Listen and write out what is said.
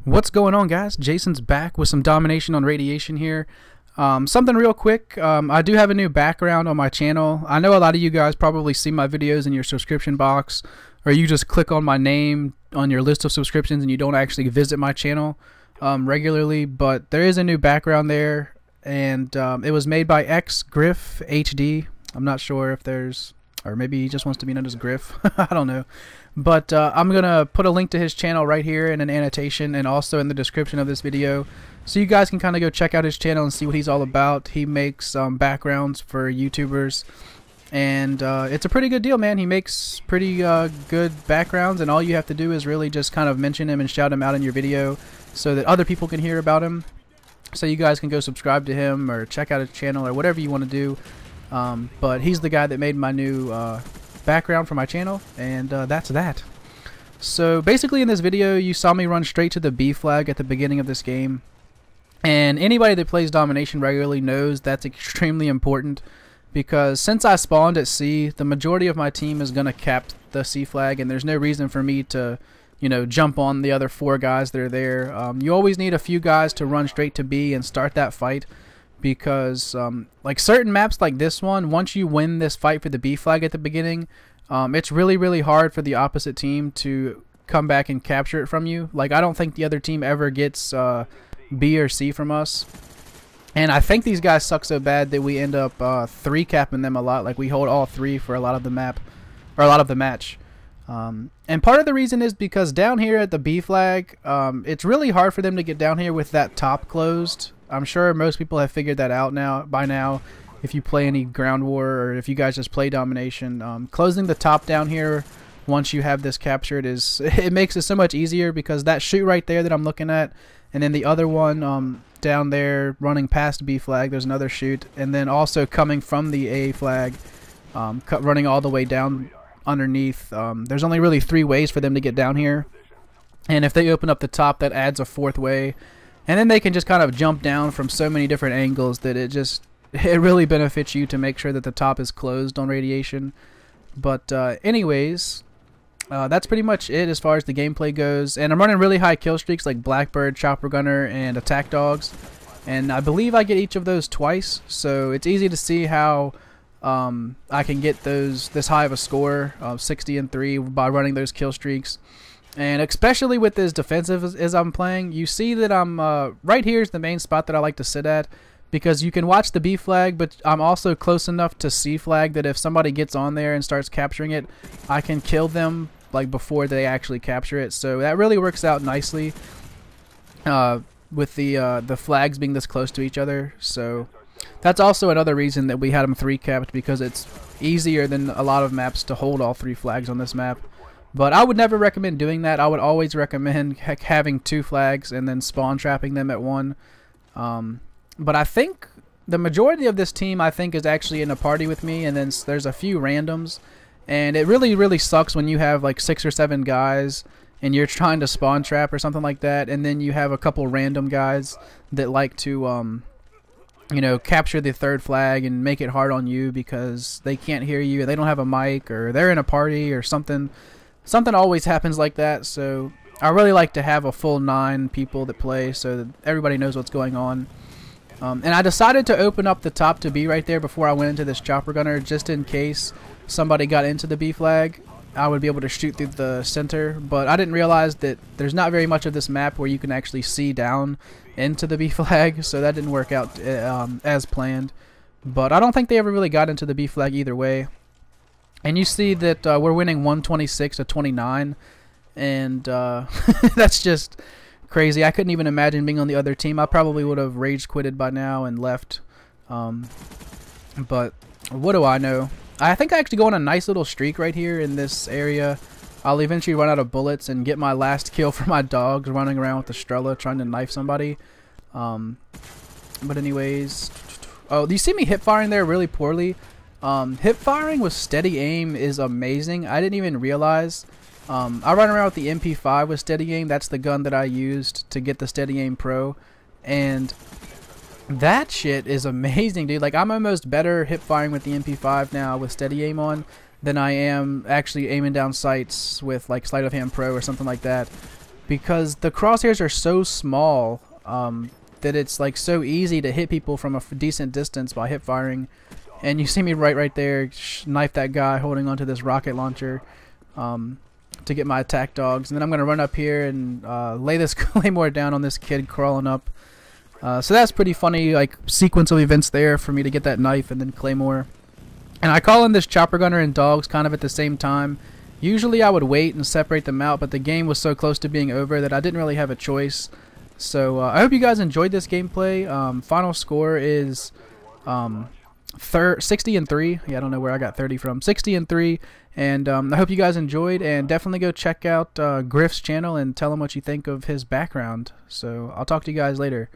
What's going on, guys? Jason's back with some Domination on Radiation here. Something real quick. I do have a new background on my channel. I know a lot of you guys probably see my videos in your subscription box, or you just click on my name on your list of subscriptions and you don't actually visit my channel regularly, but there is a new background there, and it was made by Griff HD. I'm not sure if there's, or maybe he just wants to be known as Griff. I don't know. But I'm going to put a link to his channel right here in an annotation and also in the description of this video, so you guys can kind of go check out his channel and see what he's all about. He makes backgrounds for YouTubers, and it's a pretty good deal, man. He makes pretty good backgrounds, and all you have to do is really just kind of mention him and shout him out in your video so that other people can hear about him. So you guys can go subscribe to him or check out his channel or whatever you want to do. But he's the guy that made my new background for my channel, and that's that. So basically in this video you saw me run straight to the B flag at the beginning of this game, and anybody that plays Domination regularly knows that's extremely important, because since I spawned at C, the majority of my team is gonna cap the C flag, and there's no reason for me to, you know, jump on the other 4 guys that are there. You always need a few guys to run straight to B and start that fight, because like certain maps like this one, once you win this fight for the B flag at the beginning, it's really hard for the opposite team to come back and capture it from you. Like, I don't think the other team ever gets B or C from us, and I think these guys suck so bad that we end up 3-capping them a lot. Like, we hold all 3 for a lot of the map, or a lot of the match. And part of the reason is because down here at the B flag, it's really hard for them to get down here with that top closed. I'm sure most people have figured that out by now. If you play any Ground War, or if you guys just play Domination, closing the top down here once you have this captured it makes it so much easier, because that chute right there that I'm looking at, and then the other one down there running past B flag, there's another chute, and then also coming from the A flag, running all the way down underneath. There's only really 3 ways for them to get down here, and if they open up the top, that adds a 4th way. And then they can just kind of jump down from so many different angles that it really benefits you to make sure that the top is closed on Radiation. But anyways, that's pretty much it as far as the gameplay goes. And I'm running really high kill streaks like Blackbird, Chopper Gunner, and Attack Dogs. And I believe I get each of those twice, so it's easy to see how I can get this high of a score of 60 and 3 by running those kill streaks. And especially with as defensive as I'm playing, you see that I'm right here is the main spot that I like to sit at, because you can watch the B flag, but I'm also close enough to C flag that if somebody gets on there and starts capturing it, I can kill them like before they actually capture it. So that really works out nicely with the flags being this close to each other. So that's also another reason that we had them 3-capped, because it's easier than a lot of maps to hold all 3 flags on this map. But I would never recommend doing that. I would always recommend having 2 flags and then spawn trapping them at 1. But I think the majority of this team, I think, is actually in a party with me, and then there's a few randoms. And it really sucks when you have like 6 or 7 guys and you're trying to spawn trap or something like that, and then you have a couple random guys that like to you know, capture the 3rd flag and make it hard on you because they can't hear you, they don't have a mic, or they're in a party or something. Something always happens like that. So I really like to have a full 9 people that play, so that everybody knows what's going on. And I decided to open up the top to B right there before I went into this Chopper Gunner, just in case somebody got into the B flag, I would be able to shoot through the center. But I didn't realize that there's not very much of this map where you can actually see down into the B flag, so that didn't work out as planned. But I don't think they ever really got into the B flag either way. And you see that we're winning 126-29, and that's just crazy. I couldn't even imagine being on the other team. I probably would have rage quitted by now and left. But what do I know? I think I actually go on a nice little streak right here in this area. I'll eventually run out of bullets and get my last kill for my dogs running around with the Strela trying to knife somebody. But anyways, oh, do you see me hip firing there really poorly? Hip firing with steady aim is amazing. I didn't even realize. I run around with the MP5 with steady aim. That's the gun that I used to get the steady aim pro, and that shit is amazing, dude. Like, I'm almost better hip firing with the MP5 now with steady aim on than I am actually aiming down sights with like sleight of hand pro or something like that, because the crosshairs are so small that it's like so easy to hit people from a decent distance by hip firing. And you see me right there knife that guy holding onto this rocket launcher to get my attack dogs, and then I'm gonna run up here and lay this claymore down on this kid crawling up. So that's pretty funny, like sequence of events there for me to get that knife and then claymore. And I call in this chopper gunner and dogs kind of at the same time. Usually I would wait and separate them out, but the game was so close to being over that I didn't really have a choice. So I hope you guys enjoyed this gameplay. Final score is 60-3. Yeah, I don't know where I got 30 from. 60-3. And I hope you guys enjoyed, and definitely go check out Griff's channel and tell him what you think of his background. So I'll talk to you guys later.